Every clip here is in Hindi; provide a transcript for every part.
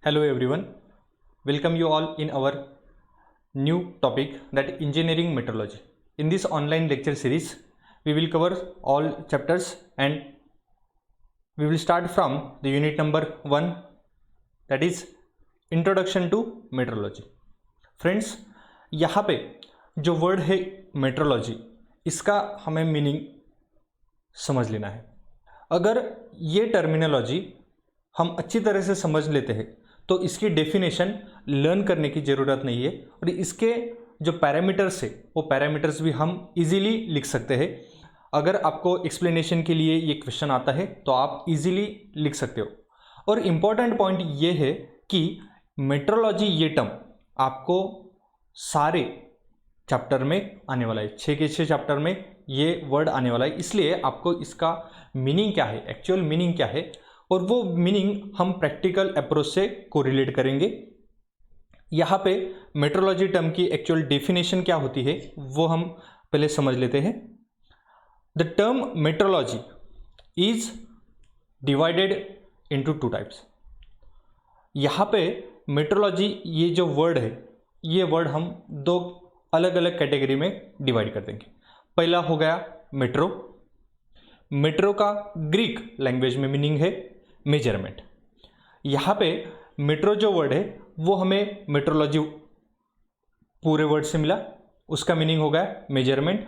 Hello everyone, welcome you all in our new topic, that engineering metrology. In this online lecture series, we will cover all chapters and we will start from the unit number 1, that is introduction to metrology. Friends, यहाँ पे जो वर्ड है मेट्रोलॉजी, इसका हमें मीनिंग समझ लेना है। अगर ये टर्मिनोलॉजी हम अच्छी तरह से समझ लेते हैं तो इसकी डेफिनेशन लर्न करने की ज़रूरत नहीं है और इसके जो पैरामीटर्स है वो पैरामीटर्स भी हम इजीली लिख सकते हैं। अगर आपको एक्सप्लेनेशन के लिए ये क्वेश्चन आता है तो आप इजीली लिख सकते हो। और इम्पॉर्टेंट पॉइंट ये है कि मेट्रोलॉजी ये टर्म आपको सारे चैप्टर में आने वाला है, 6 के 6 चैप्टर में ये वर्ड आने वाला है। इसलिए आपको इसका मीनिंग क्या है, एक्चुअल मीनिंग क्या है, और वो मीनिंग हम प्रैक्टिकल अप्रोच से कोरिलेट करेंगे। यहाँ पे मेट्रोलॉजी टर्म की एक्चुअल डेफिनेशन क्या होती है वो हम पहले समझ लेते हैं। The term metrology is divided into 2 types. यहाँ पे मेट्रोलॉजी ये जो वर्ड है, ये वर्ड हम 2 अलग अलग कैटेगरी में डिवाइड कर देंगे। पहला हो गया मेट्रो। मेट्रो का ग्रीक लैंग्वेज में मीनिंग है मेजरमेंट। यहाँ पे मेट्रो जो वर्ड है वो हमें मेट्रोलॉजी पूरे वर्ड से मिला, उसका मीनिंग हो गया measurement.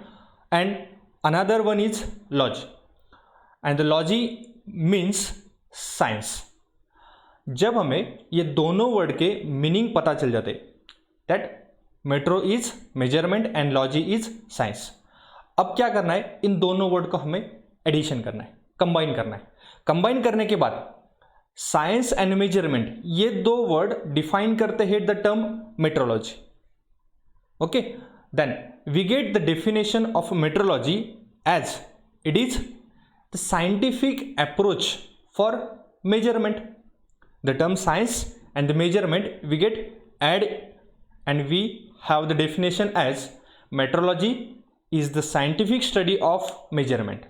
And another one is logy, and the logy means science. जब हमें ये दोनों वर्ड के मीनिंग पता चल जाते that metro is measurement and logy is science, अब क्या करना है, इन दोनों वर्ड को हमें एडिशन करना है, कंबाइन करना है। कंबाइन करने के बाद साइंस एंड मेजरमेंट ये 2 वर्ड डिफाइन करते हैं the term metrology. Okay, then we get the definition of metrology as it is the scientific approach for measurement. The term science and the measurement we get एड and we have the definition as metrology is the scientific study of measurement,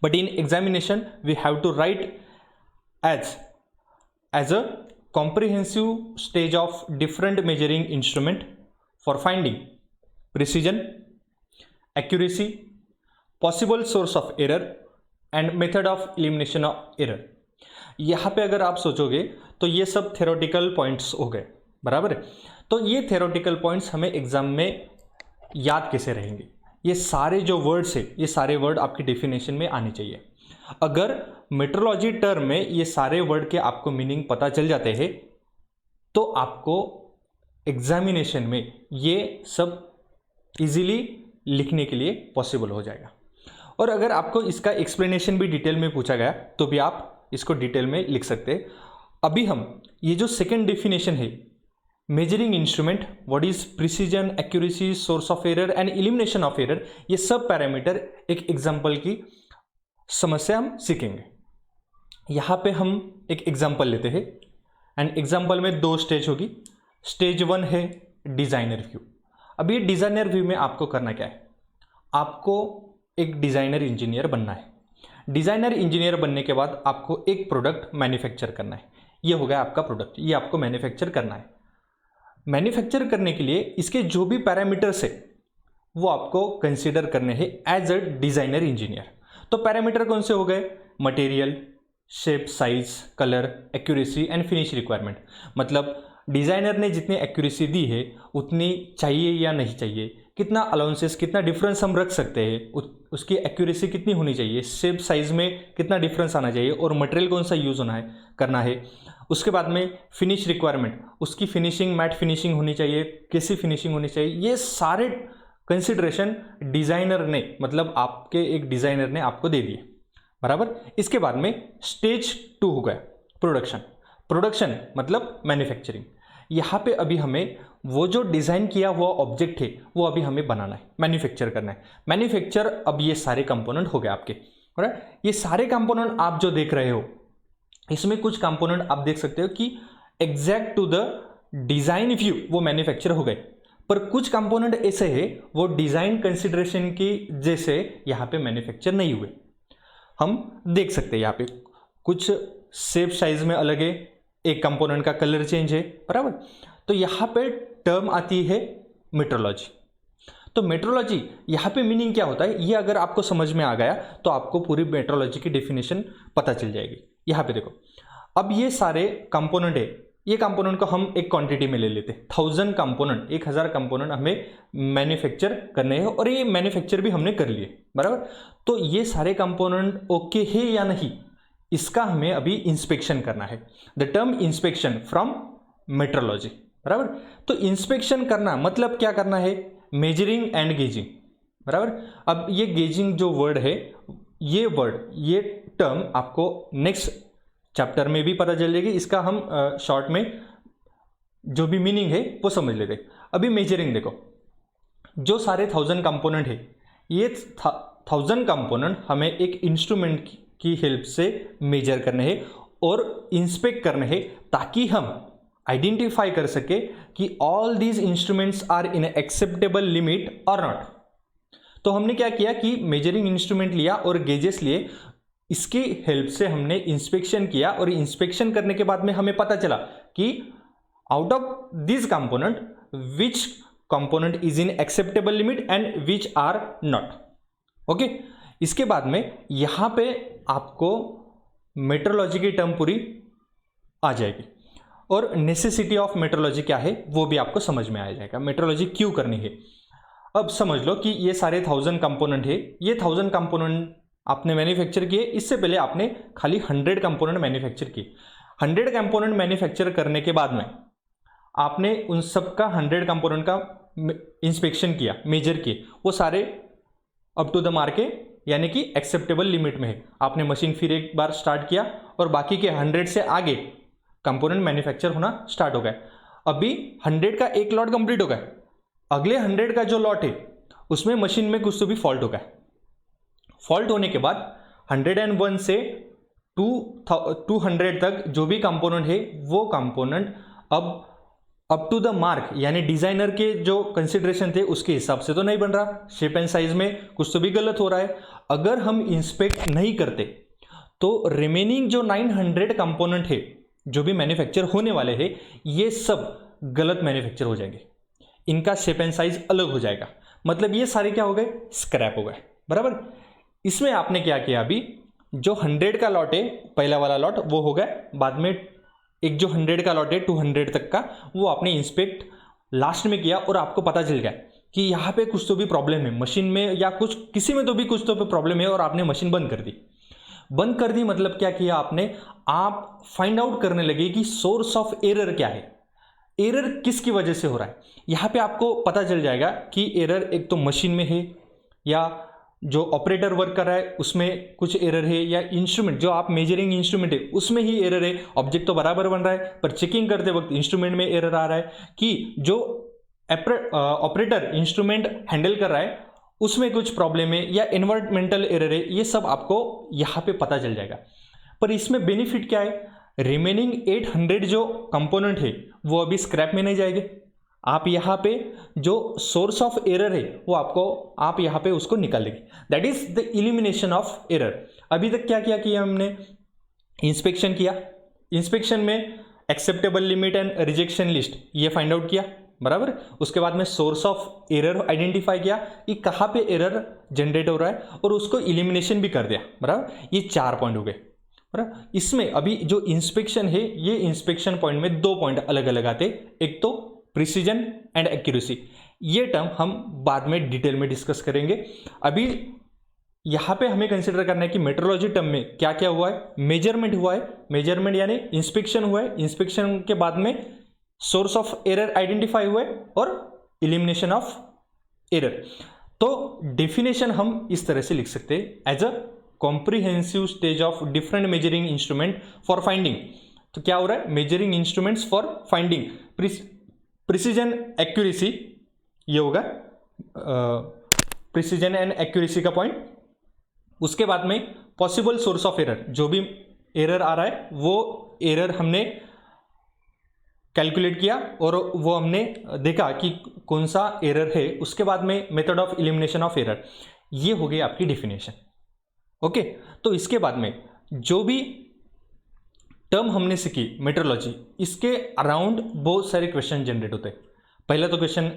but in examination we have to write as a comprehensive stage of different measuring instrument for finding precision, accuracy, possible source of error and method of elimination of error। यहाँ पे अगर आप सोचोगे तो ये सब theoretical points हो गए, बराबर है। तो ये थ्योरेटिकल पॉइंट्स हमें एग्जाम में याद कैसे रहेंगे, ये सारे जो वर्ड्स है ये सारे वर्ड आपकी डेफिनेशन में आने चाहिए। अगर मेट्रोलॉजी टर्म में ये सारे वर्ड के आपको मीनिंग पता चल जाते हैं तो आपको एग्जामिनेशन में ये सब इजीली लिखने के लिए पॉसिबल हो जाएगा। और अगर आपको इसका एक्सप्लेनेशन भी डिटेल में पूछा गया तो भी आप इसको डिटेल में लिख सकते हैं। अभी हम ये जो सेकेंड डेफिनेशन है measuring instrument, what is precision, accuracy, source of error and elimination of error, ये सब पैरामीटर एक एग्जांपल की समस्या हम सीखेंगे। यहाँ पे हम एक एग्जांपल लेते हैं एंड एग्जांपल में 2 स्टेज होगी। स्टेज 1 है डिज़ाइनर व्यू। अब ये डिज़ाइनर व्यू में आपको करना क्या है, आपको एक डिज़ाइनर इंजीनियर बनना है। डिज़ाइनर इंजीनियर बनने के बाद आपको एक प्रोडक्ट मैन्युफैक्चर करना है। ये हो गया आपका प्रोडक्ट, ये आपको मैन्युफैक्चर करना है। मैन्युफैक्चर करने के लिए इसके जो भी पैरामीटर्स है वो आपको कंसीडर करने हैं एज अ डिज़ाइनर इंजीनियर। तो पैरामीटर कौन से हो गए, material, shape, size, colour, accuracy and finish requirement. मतलब डिज़ाइनर ने जितनी एक्यूरेसी दी है उतनी चाहिए या नहीं चाहिए, कितना अलाउंसेस, कितना डिफरेंस हम रख सकते हैं, उसकी एक्यूरेसी कितनी होनी चाहिए, शेप साइज में कितना डिफरेंस आना चाहिए और मटेरियल कौन सा यूज़ होना है, करना है। उसके बाद में फिनिश रिक्वायरमेंट, उसकी फिनिशिंग मैट फिनिशिंग होनी चाहिए, कैसी फिनिशिंग होनी चाहिए, ये सारे कंसिडरेशन डिज़ाइनर ने, मतलब आपके एक डिज़ाइनर ने आपको दे दिए, बराबर। इसके बाद में स्टेज 2 हो गया प्रोडक्शन। प्रोडक्शन मतलब मैन्युफैक्चरिंग। यहाँ पे अभी हमें वो जो डिज़ाइन किया हुआ ऑब्जेक्ट है वो अभी हमें बनाना है, मैन्युफैक्चर करना है। मैन्युफैक्चर, अब ये सारे कंपोनेंट हो गए आपके, राइट। ये सारे कंपोनेंट आप जो देख रहे हो इसमें कुछ कंपोनेंट आप देख सकते हो कि exact to the design view वो मैन्युफैक्चर हो गए, पर कुछ कंपोनेंट ऐसे है वो डिज़ाइन कंसिडरेशन की जैसे यहाँ पे मैन्युफैक्चर नहीं हुए। हम देख सकते हैं यहाँ पे कुछ शेप साइज में अलग है, एक कंपोनेंट का कलर चेंज है, बराबर। तो यहाँ पे टर्म आती है मेट्रोलॉजी। तो मेट्रोलॉजी यहाँ पे मीनिंग क्या होता है, ये अगर आपको समझ में आ गया तो आपको पूरी मेट्रोलॉजी की डेफिनेशन पता चल जाएगी। यहाँ पे देखो, अब ये सारे कंपोनेंट है, ये कंपोनेंट को हम एक क्वांटिटी में ले लेते हैं। 1000 कंपोनेंट, 1000 कंपोनेंट हमें मैन्युफैक्चर करने हैं और ये मैन्युफैक्चर भी हमने कर लिए, बराबर। तो ये सारे कंपोनेंट ओके है या नहीं, इसका हमें अभी इंस्पेक्शन करना है। The term inspection from metrology, बराबर। तो इंस्पेक्शन करना मतलब क्या करना है, मेजरिंग एंड गेजिंग, बराबर। अब ये गेजिंग जो वर्ड है, ये वर्ड, ये टर्म आपको नेक्स्ट चैप्टर में भी पता चल जाएगी। इसका हम शॉर्ट में जो भी मीनिंग है वो समझ लेते। अभी मेजरिंग देखो, जो सारे 1000 कंपोनेंट है, ये 1000 कंपोनेंट हमें एक इंस्ट्रूमेंट की हेल्प से मेजर करने हैं और इंस्पेक्ट करने हैं, ताकि हम आइडेंटिफाई कर सके कि all these instruments are in acceptable limit और नॉट। तो हमने क्या किया कि मेजरिंग इंस्ट्रूमेंट लिया और गेजेस लिए, इसकी हेल्प से हमने इंस्पेक्शन किया और इंस्पेक्शन करने के बाद में हमें पता चला कि out of this component which component is in acceptable limit and which are not. Okay, इसके बाद में यहां पे आपको मेट्रोलॉजी की टर्म पूरी आ जाएगी और नेसेसिटी ऑफ मेट्रोलॉजी क्या है वो भी आपको समझ में आ जाएगा, मेट्रोलॉजी क्यों करनी है। अब समझ लो कि ये सारे 1000 कंपोनेंट है, ये 1000 कंपोनेंट आपने मैन्युफैक्चर किए। इससे पहले आपने खाली 100 कंपोनेंट मैन्युफैक्चर किए। 100 कंपोनेंट मैन्युफैक्चर करने के बाद में आपने उन सब का 100 कंपोनेंट का इंस्पेक्शन किया, मेजर किए, वो सारे अप टू द मार्क है, यानी कि एक्सेप्टेबल लिमिट में है। आपने मशीन फिर एक बार स्टार्ट किया और बाकी के 100 से आगे कंपोनेंट मैन्युफैक्चर होना स्टार्ट हो गया। अभी 100 का एक लॉट कंप्लीट हो गया, अगले 100 का जो लॉट है उसमें मशीन में कुछ तो भी फॉल्ट हो गया। फॉल्ट होने के बाद 101 से 200 तक जो भी कंपोनेंट है वो कंपोनेंट अब अप टू द मार्क, यानी डिजाइनर के जो कंसिडरेशन थे उसके हिसाब से तो नहीं बन रहा, शेप एंड साइज में कुछ तो भी गलत हो रहा है। अगर हम इंस्पेक्ट नहीं करते तो रिमेनिंग जो 900 कंपोनेंट है जो भी मैन्युफैक्चर होने वाले हैं, ये सब गलत मैन्युफैक्चर हो जाएंगे, इनका शेप एंड साइज अलग हो जाएगा। मतलब ये सारे क्या हो गए, स्क्रैप हो गए, बराबर। इसमें आपने क्या किया, अभी जो 100 का लॉट है, पहला वाला लॉट वो हो गया, बाद में एक जो 100 का लॉट है 200 तक का, वो आपने इंस्पेक्ट लास्ट में किया और आपको पता चल गया कि यहाँ पे कुछ तो भी प्रॉब्लम है मशीन में, या कुछ किसी में तो भी कुछ तो भी प्रॉब्लम है, और आपने मशीन बंद कर दी। बंद कर दी मतलब क्या किया आपने, आप फाइंड आउट करने लगे कि सोर्स ऑफ एरर क्या है, एरर किसकी वजह से हो रहा है। यहाँ पे आपको पता चल जाएगा कि एरर एक तो मशीन में है, या जो ऑपरेटर वर्क कर रहा है उसमें कुछ एरर है, या इंस्ट्रूमेंट जो आप मेजरिंग इंस्ट्रूमेंट है उसमें ही एरर है। ऑब्जेक्ट तो बराबर बन रहा है पर चेकिंग करते वक्त इंस्ट्रूमेंट में एरर आ रहा है, कि जो ऑपरेटर इंस्ट्रूमेंट हैंडल कर रहा है उसमें कुछ प्रॉब्लम है, या एनवायरमेंटल एरर है। ये सब आपको यहाँ पे पता चल जाएगा। पर इसमें बेनिफिट क्या है, रिमेनिंग 800 जो कंपोनेंट है वो अभी स्क्रैप में नहीं जाएंगे। आप यहाँ पे जो सोर्स ऑफ एरर है वो आपको, आप यहाँ पे उसको निकाल लेंगे, that is the elimination of error. अभी तक क्या किया हमने, इंस्पेक्शन किया, इंस्पेक्शन में acceptable limit and rejection list ये फाइंड आउट किया, बराबर। उसके बाद में सोर्स ऑफ एरर आइडेंटिफाई किया कि कहाँ पे एरर जनरेट हो रहा है, और उसको इलिमिनेशन भी कर दिया, बराबर। ये 4 पॉइंट हो गए, बराबर। इसमें अभी जो इंस्पेक्शन है, ये इंस्पेक्शन पॉइंट में 2 पॉइंट अलग अलग आते, एक तो प्रिसीजन एंड एक्यूरेसी। ये टर्म हम बाद में डिटेल में डिस्कस करेंगे। अभी यहां पे हमें कंसीडर करना है कि मेट्रोलॉजी टर्म में क्या क्या हुआ है, मेजरमेंट हुआ है, मेजरमेंट यानी इंस्पेक्शन हुआ है, इंस्पेक्शन के बाद में सोर्स ऑफ एरर आइडेंटिफाई हुआ है, और इलिमिनेशन ऑफ एरर। तो डेफिनेशन हम इस तरह से लिख सकते हैं, as a comprehensive stage of different measuring instrument for finding. तो क्या हो रहा है, measuring instruments for finding, precision accuracy, ये होगा प्रिसीजन एंड एक्यूरेसी का पॉइंट। उसके बाद में पॉसिबल सोर्स ऑफ एरर, जो भी एरर आ रहा है वो एरर हमने कैलकुलेट किया और वो हमने देखा कि कौन सा एरर है। उसके बाद में method of elimination of error, ये हो गई आपकी डेफिनेशन। ओके, तो इसके बाद में जो भी टर्म हमने सीखी मेट्रोलॉजी, इसके अराउंड बहुत सारे क्वेश्चन जनरेट होते हैं। पहला तो क्वेश्चन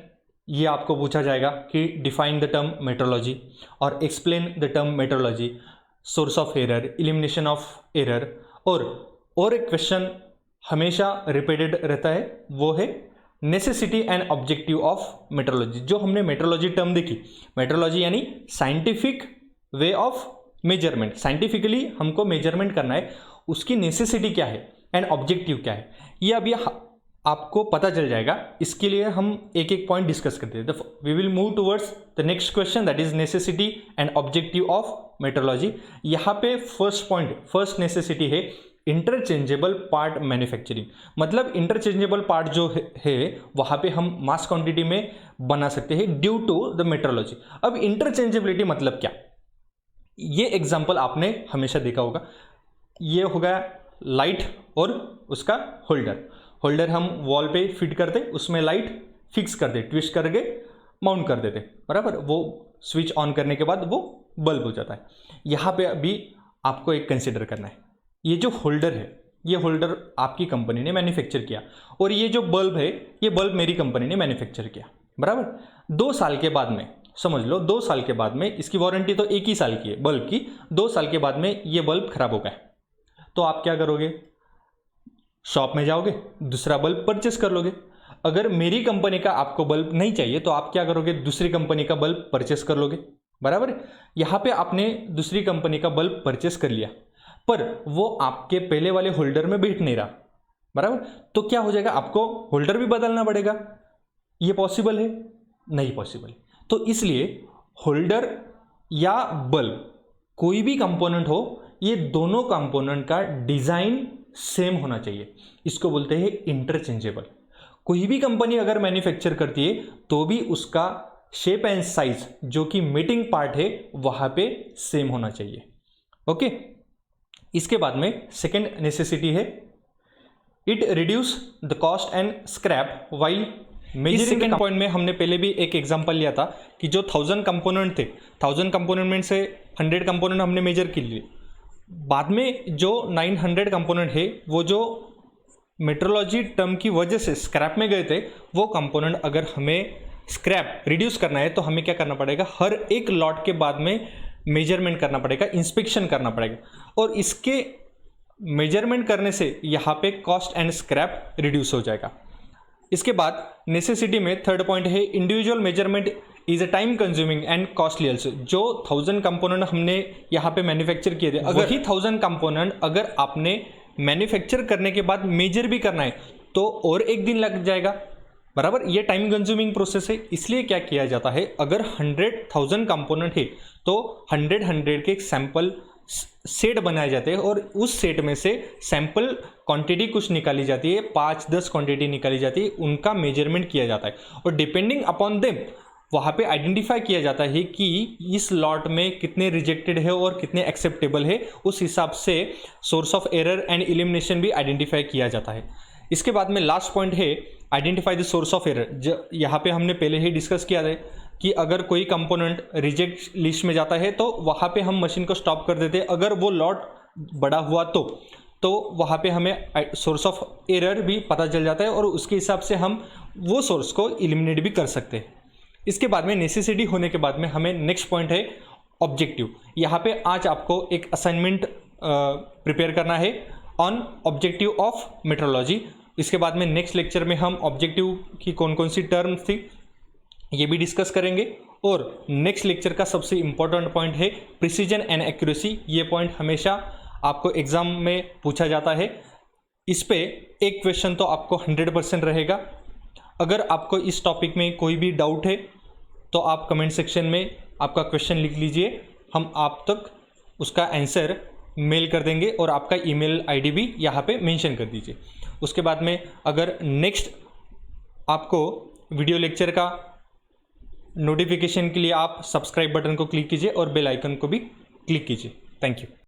ये आपको पूछा जाएगा कि डिफाइन द टर्म मेट्रोलॉजी और explain the term metrology, source of error, elimination of error. और एक क्वेश्चन हमेशा रिपीटेड रहता है, वो है necessity and objective of metrology. जो हमने मेट्रोलॉजी टर्म देखी, मेट्रोलॉजी यानी scientific way of measurement, scientifically हमको मेजरमेंट करना है, उसकी नेसेसिटी क्या है एंड ऑब्जेक्टिव क्या है, ये अभी आपको पता चल जाएगा। इसके लिए हम एक एक पॉइंट डिस्कस करते हैं। We will move towards the next question, that is necessity and objective of metrology. यहाँ पे फर्स्ट नेसेसिटी है इंटरचेंजेबल पार्ट मैन्युफैक्चरिंग। मतलब इंटरचेंजेबल पार्ट जो है वहाँ पे हम मास क्वांटिटी में बना सकते हैं ड्यू टू द मेट्रोलॉजी। अब इंटरचेंजेबिलिटी मतलब क्या, ये एग्जाम्पल आपने हमेशा देखा होगा। ये हो गया लाइट और उसका होल्डर हम वॉल पे फिट करते, उसमें लाइट फिक्स कर दे, ट्विस्ट करके माउंट कर देते, बराबर। वो स्विच ऑन करने के बाद वो बल्ब हो जाता है। यहाँ पे अभी आपको एक कंसिडर करना है, ये जो होल्डर है, ये होल्डर आपकी कंपनी ने मैन्युफैक्चर किया, और ये जो बल्ब है, ये बल्ब मेरी कंपनी ने मैन्युफैक्चर किया, बराबर। 2 साल के बाद में, समझ लो 2 साल के बाद में, इसकी वारंटी तो 1 ही साल की है बल्ब की, 2 साल के बाद में ये बल्ब खराब हो गया, तो आप क्या करोगे? शॉप में जाओगे, दूसरा बल्ब परचेस कर लोगे। अगर मेरी कंपनी का आपको बल्ब नहीं चाहिए तो आप क्या करोगे? दूसरी कंपनी का बल्ब परचेस कर लोगे, बराबर। यहाँ पे आपने दूसरी कंपनी का बल्ब परचेस कर लिया, पर वो आपके पहले वाले होल्डर में बैठ नहीं रहा, बराबर। तो क्या हो जाएगा? आपको होल्डर भी बदलना पड़ेगा। ये पॉसिबल है? नहीं पॉसिबल। तो इसलिए होल्डर या बल्ब, कोई भी कंपोनेंट हो, ये दोनों कंपोनेंट का डिजाइन सेम होना चाहिए। इसको बोलते हैं इंटरचेंजेबल। कोई भी कंपनी अगर मैन्युफैक्चर करती है तो भी उसका शेप एंड साइज जो कि मेटिंग पार्ट है वहां पे सेम होना चाहिए। ओके, इसके बाद में सेकेंड नेसेसिटी है it reduce the cost and scrap while measuring. Second point में हमने पहले भी एक एग्जांपल लिया था कि जो 1000 कंपोनेंट थे, 1000 कंपोनेंट में से 100 कंपोनेंट हमने मेजर कर लिए। बाद में जो 900 कंपोनेंट है, वो जो मेट्रोलॉजी टर्म की वजह से स्क्रैप में गए थे, वो कंपोनेंट अगर हमें स्क्रैप रिड्यूस करना है तो हमें क्या करना पड़ेगा? हर एक लॉट के बाद में मेजरमेंट करना पड़ेगा, इंस्पेक्शन करना पड़ेगा, और इसके मेजरमेंट करने से यहाँ पे कॉस्ट एंड स्क्रैप रिड्यूस हो जाएगा। इसके बाद नेसेसिटी में थर्ड पॉइंट है individual measurement is a time consuming and costly also. जो 1000 कंपोनेंट हमने यहाँ पे मैन्युफैक्चर किए थे, अगर ही 1000 कंपोनेंट अगर आपने मैन्युफैक्चर करने के बाद मेजर भी करना है तो और 1 दिन लग जाएगा, बराबर। ये टाइम कंज्यूमिंग प्रोसेस है। इसलिए क्या किया जाता है, अगर 100,000 कंपोनेंट है तो 100 के सैंपल सेट बनाए जाते हैं, और उस सेट में से सैंपल क्वांटिटी कुछ निकाली जाती है, 5-10 क्वांटिटी निकाली जाती है, उनका मेजरमेंट किया जाता है, और डिपेंडिंग अपॉन देम वहाँ पे आइडेंटिफाई किया जाता है कि इस लॉट में कितने रिजेक्टेड है और कितने एक्सेप्टेबल है। उस हिसाब से source of error and elimination भी आइडेंटिफाई किया जाता है। इसके बाद में लास्ट पॉइंट है identify the source of error. यहाँ पे हमने पहले ही डिस्कस किया है कि अगर कोई कंपोनेंट रिजेक्ट लिस्ट में जाता है तो वहाँ पे हम मशीन को स्टॉप कर देते हैं। अगर वो लॉट बड़ा हुआ तो वहाँ पे हमें सोर्स ऑफ एरर भी पता चल जाता है, और उसके हिसाब से हम वो सोर्स को एलिमिनेट भी कर सकते हैं। इसके बाद में नेसेसिटी होने के बाद में हमें नेक्स्ट पॉइंट है ऑब्जेक्टिव। यहाँ पे आज आपको एक असाइनमेंट प्रिपेयर करना है ऑन ऑब्जेक्टिव ऑफ मेट्रोलॉजी। इसके बाद में नेक्स्ट लेक्चर में हम ऑब्जेक्टिव की कौन कौन सी टर्म्स थी ये भी डिस्कस करेंगे, और नेक्स्ट लेक्चर का सबसे इंपॉर्टेंट पॉइंट है प्रिसीजन एंड एक्यूरेसी। ये पॉइंट हमेशा आपको एग्जाम में पूछा जाता है। इस पे एक क्वेश्चन तो आपको 100% रहेगा। अगर आपको इस टॉपिक में कोई भी डाउट है तो आप कमेंट सेक्शन में आपका क्वेश्चन लिख लीजिए, हम आप तक उसका आंसर मेल कर देंगे, और आपका ईमेल आईडी भी यहाँ पे मेंशन कर दीजिए। उसके बाद में अगर नेक्स्ट आपको वीडियो लेक्चर का नोटिफिकेशन के लिए आप सब्सक्राइब बटन को क्लिक कीजिए और बेल आइकन को भी क्लिक कीजिए। Thank you.